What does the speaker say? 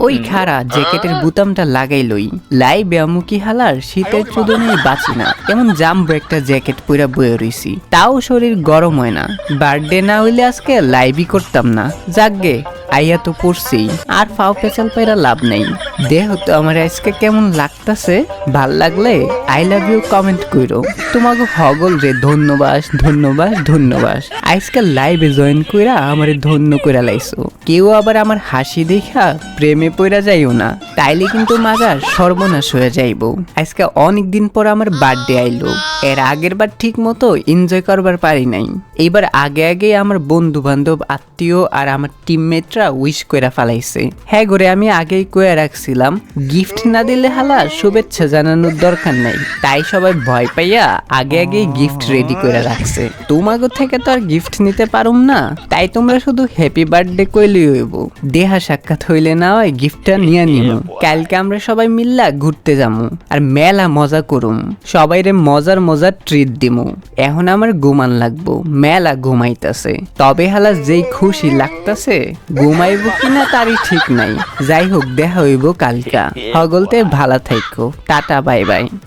ওই খারা জ্যাকেটের বুতামটা লাগাই লই। লাইভে আমুকি হালার শীতের চোদনেই বাঁচি না, এমন জাম্বো একটা জ্যাকেট পইরা বয়ে রইছি, তাও শরীর গরম হয় না। বার্থডে না হইলে আজকে লাইভই করতাম না। যাকগে আইয়া তো পড়ছি, আর ফাও পেছাল পাইরা লাভ নেই। দেহ তো আমার আজকে কেমন লাগতাছে, ভাল লাগলে আই লাভ ইউ কমেন্ট কইরো। তোমাকে হগল রে ধন্যবাদ ধন্যবাদ ধন্যবাদ। আজকে লাইভে জয়েন কইরা আমারে ধন্য কইরা লাইছো। কেউ আবার আমার হাসি দেখা প্রেমে পইরা যাইও না, তাইলে কিন্তু মাজার সর্বনাশ হয়ে যাইব। আজকে অনেক দিন পর আমার বার্থডে আইলো, এর আগের বার ঠিক মতো এনজয় করবার পারি নাই। এইবার আগে আগে আমার বন্ধু বান্ধব আত্মীয় আর আমার টিমমেটরা উইশ কইরা ফালাইছে। হ্যাঁ করে আমি আগেই কইয়া রাখছিলাম গিফট না দিলে হালা শুভেচ্ছা জানানোর দরকার নাই, তাই সবাই ভয় পাইয়া আগে আগেই গিফট রেডি করে রাখছে। তোমাগো থেকে তো আর গিফট নিতে পারুম না, তাই তোমরা শুধু হ্যাপি বার্থডে কইলেই হইব। দেহা সাক্ষাৎ হইলে না হয় গিফটটা নিয়ে নিমু। কালকে আমরা সবাই মিল্লা ঘুরতে যামু আর মেলা মজা করুম, সবাইরে মজার মজার ট্রিট দিমু। এখন আমার ঘুমান লাগবো, মেলা ঘুমাইতাছে। তবে হালা যেই খুশি লাগতাছে, ঘুমাইব কিনা তারই ঠিক নাই। যাই হোক দেখা হইব কালকা। হগলতে ভালা থাইকো, টাটা বাই বাই।